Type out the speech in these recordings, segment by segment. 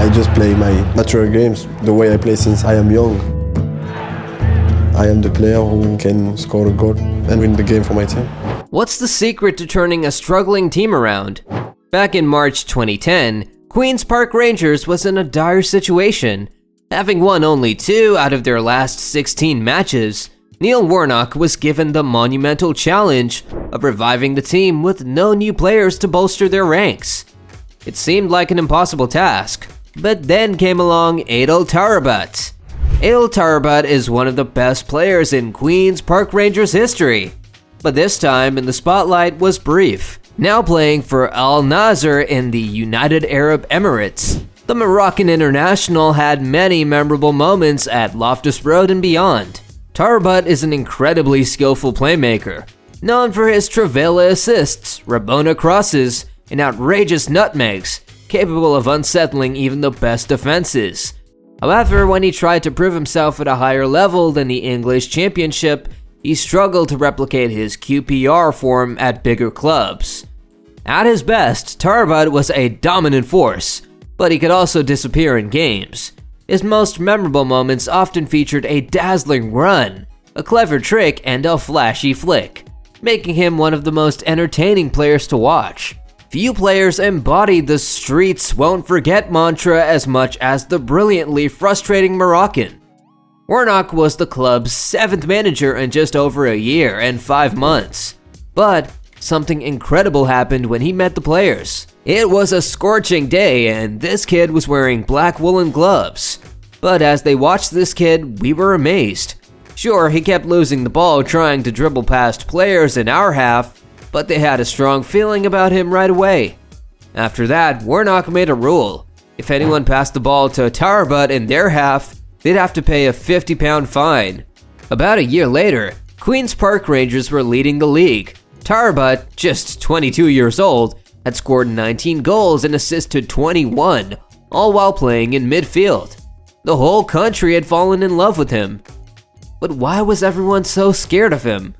I just play my natural games, the way I play since I am young. I am the player who can score a goal and win the game for my team. What's the secret to turning a struggling team around? Back in March 2010, Queen's Park Rangers was in a dire situation. Having won only 2 out of their last 16 matches, Neil Warnock was given the monumental challenge of reviving the team with no new players to bolster their ranks. It seemed like an impossible task, but then came along Adel Taarabt. Adel Taarabt is one of the best players in Queen's Park Rangers history, but this time in the spotlight was brief. Now playing for Al Nasser in the United Arab Emirates, the Moroccan international had many memorable moments at Loftus Road and beyond. Taarabt is an incredibly skillful playmaker, known for his Trivela assists, Rabona crosses, and outrageous nutmegs, capable of unsettling even the best defenses. However, when he tried to prove himself at a higher level than the English Championship, he struggled to replicate his QPR form at bigger clubs. At his best, Taarabt was a dominant force, but he could also disappear in games. His most memorable moments often featured a dazzling run, a clever trick, and a flashy flick, making him one of the most entertaining players to watch. Few players embodied the streets won't forget mantra as much as the brilliantly frustrating Moroccan. Warnock was the club's 7th manager in just over a year and 5 months. But something incredible happened when he met the players. It was a scorching day and this kid was wearing black woolen gloves. But as they watched this kid, we were amazed. Sure, he kept losing the ball trying to dribble past players in our half, but they had a strong feeling about him right away. After that, Warnock made a rule. If anyone passed the ball to Taarabt in their half, they'd have to pay a £50 fine. About a year later, Queen's Park Rangers were leading the league. Taarabt, just 22 years old, had scored 19 goals and assisted 21, all while playing in midfield. The whole country had fallen in love with him. But why was everyone so scared of him?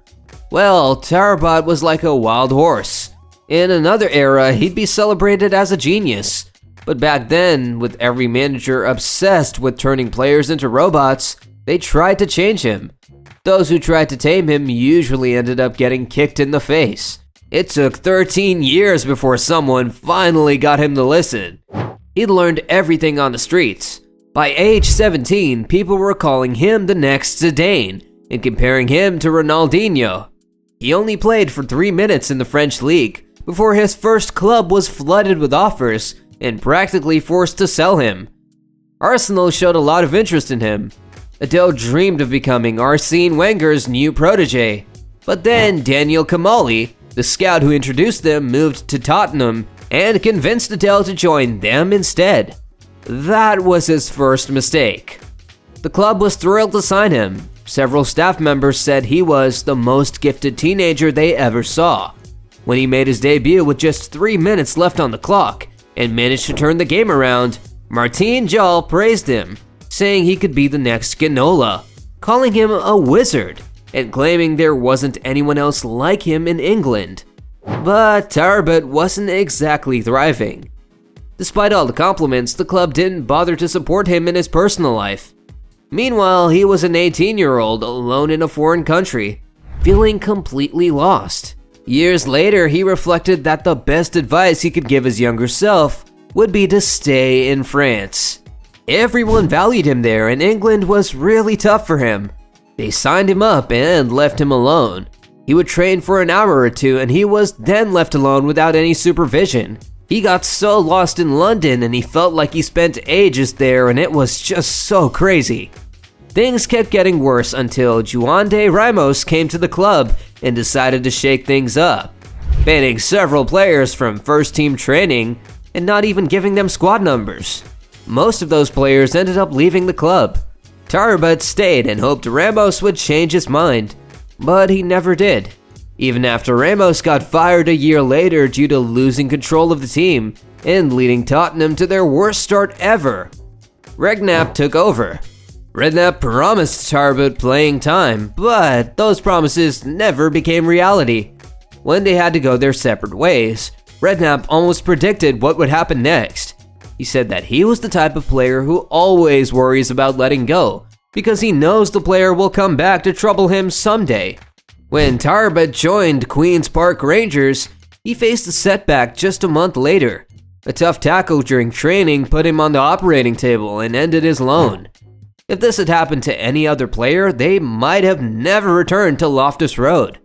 Well, Taarabt was like a wild horse. In another era, he'd be celebrated as a genius. But back then, with every manager obsessed with turning players into robots, they tried to change him. Those who tried to tame him usually ended up getting kicked in the face. It took 13 years before someone finally got him to listen. He'd learned everything on the streets. By age 17, people were calling him the next Zidane and comparing him to Ronaldinho. He only played for 3 minutes in the French league before his first club was flooded with offers and practically forced to sell him. Arsenal showed a lot of interest in him. Adel dreamed of becoming Arsene Wenger's new protege. But then Daniel Kamali, the scout who introduced them, moved to Tottenham and convinced Adel to join them instead. That was his first mistake. The club was thrilled to sign him. Several staff members said he was the most gifted teenager they ever saw. When he made his debut with just 3 minutes left on the clock and managed to turn the game around, Martin Jol praised him, saying he could be the next Ginola, calling him a wizard, and claiming there wasn't anyone else like him in England. But Taarabt wasn't exactly thriving. Despite all the compliments, the club didn't bother to support him in his personal life. Meanwhile, he was an 18-year-old alone in a foreign country, feeling completely lost. Years later, he reflected that the best advice he could give his younger self would be to stay in France. Everyone valued him there, and England was really tough for him. They signed him up and left him alone. He would train for an hour or two, and he was then left alone without any supervision. He got so lost in London and he felt like he spent ages there, and it was just so crazy. Things kept getting worse until Juan de Ramos came to the club and decided to shake things up, banning several players from first-team training and not even giving them squad numbers. Most of those players ended up leaving the club. Taarabt stayed and hoped Ramos would change his mind, but he never did. Even after Ramos got fired a year later due to losing control of the team and leading Tottenham to their worst start ever, Redknapp took over. Redknapp promised Taarabt playing time, but those promises never became reality. When they had to go their separate ways, Redknapp almost predicted what would happen next. He said that he was the type of player who always worries about letting go, because he knows the player will come back to trouble him someday. When Taarabt joined Queen's Park Rangers, he faced a setback just a month later. A tough tackle during training put him on the operating table and ended his loan. If this had happened to any other player, they might have never returned to Loftus Road.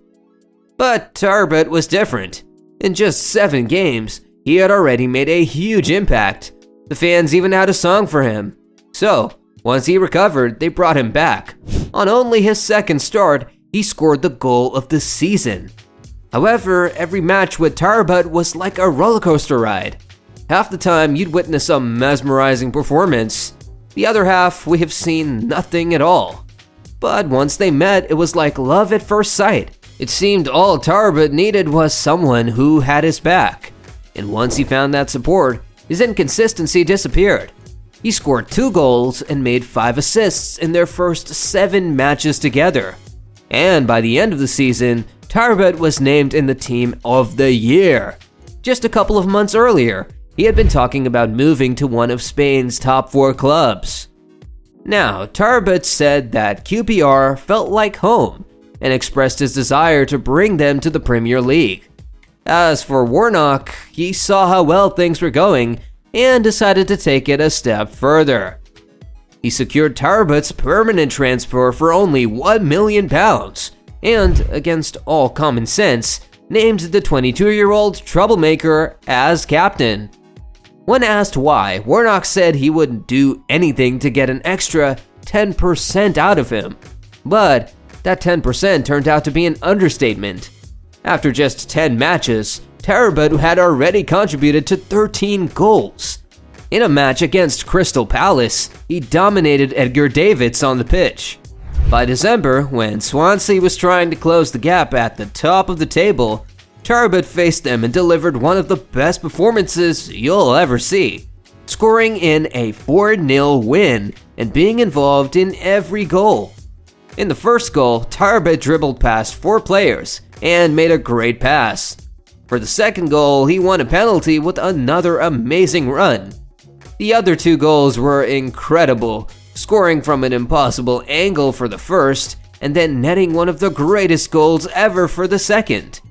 But Taarabt was different. In just 7 games, he had already made a huge impact. The fans even had a song for him. So, once he recovered, they brought him back. On only his second start, he scored the goal of the season. However, every match with Taarabt was like a roller coaster ride. Half the time, you'd witness a mesmerizing performance. The other half, we have seen nothing at all. But once they met, it was like love at first sight. It seemed all Taarabt needed was someone who had his back. And once he found that support, his inconsistency disappeared. He scored 2 goals and made 5 assists in their first 7 matches together. And by the end of the season, Taarabt was named in the Team of the Year. Just a couple of months earlier, he had been talking about moving to one of Spain's top 4 clubs. Now, Taarabt said that QPR felt like home and expressed his desire to bring them to the Premier League. As for Warnock, he saw how well things were going and decided to take it a step further. He secured Taarabt's permanent transfer for only £1 million and, against all common sense, named the 22-year-old troublemaker as captain. When asked why, Warnock said he would do anything to get an extra 10% out of him. But that 10% turned out to be an understatement. After just 10 matches, Taarabt had already contributed to 13 goals. In a match against Crystal Palace, he dominated Edgar Davids on the pitch. By December, when Swansea was trying to close the gap at the top of the table, Taarabt faced them and delivered one of the best performances you'll ever see, scoring in a 4-0 win and being involved in every goal. In the first goal, Taarabt dribbled past 4 players and made a great pass. For the second goal, he won a penalty with another amazing run. The other 2 goals were incredible, scoring from an impossible angle for the first and then netting one of the greatest goals ever for the second.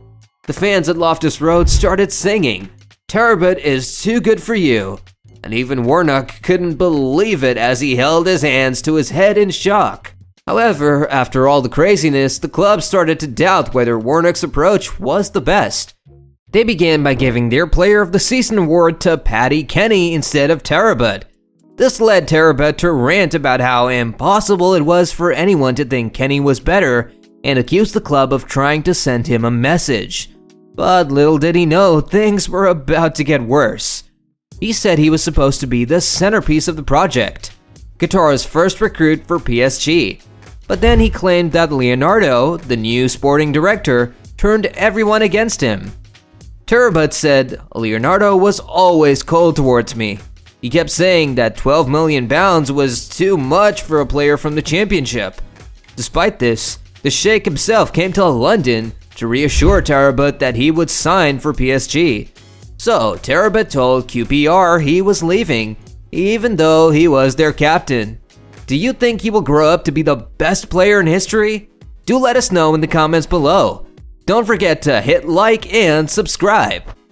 The fans at Loftus Road started singing, "Taarabt is too good for you," and even Warnock couldn't believe it as he held his hands to his head in shock. However, after all the craziness, the club started to doubt whether Warnock's approach was the best. They began by giving their Player of the Season award to Paddy Kenny instead of Taarabt. This led Taarabt to rant about how impossible it was for anyone to think Kenny was better and accused the club of trying to send him a message. But little did he know, things were about to get worse. He said he was supposed to be the centerpiece of the project, Qatar's first recruit for PSG. But then he claimed that Leonardo, the new sporting director, turned everyone against him. Taarabt said, "Leonardo was always cold towards me. He kept saying that £12 million was too much for a player from the Championship." Despite this, the Sheikh himself came to London to reassure Taarabt that he would sign for PSG. So Taarabt told QPR he was leaving, even though he was their captain. Do you think he will grow up to be the best player in history? Do let us know in the comments below. Don't forget to hit like and subscribe.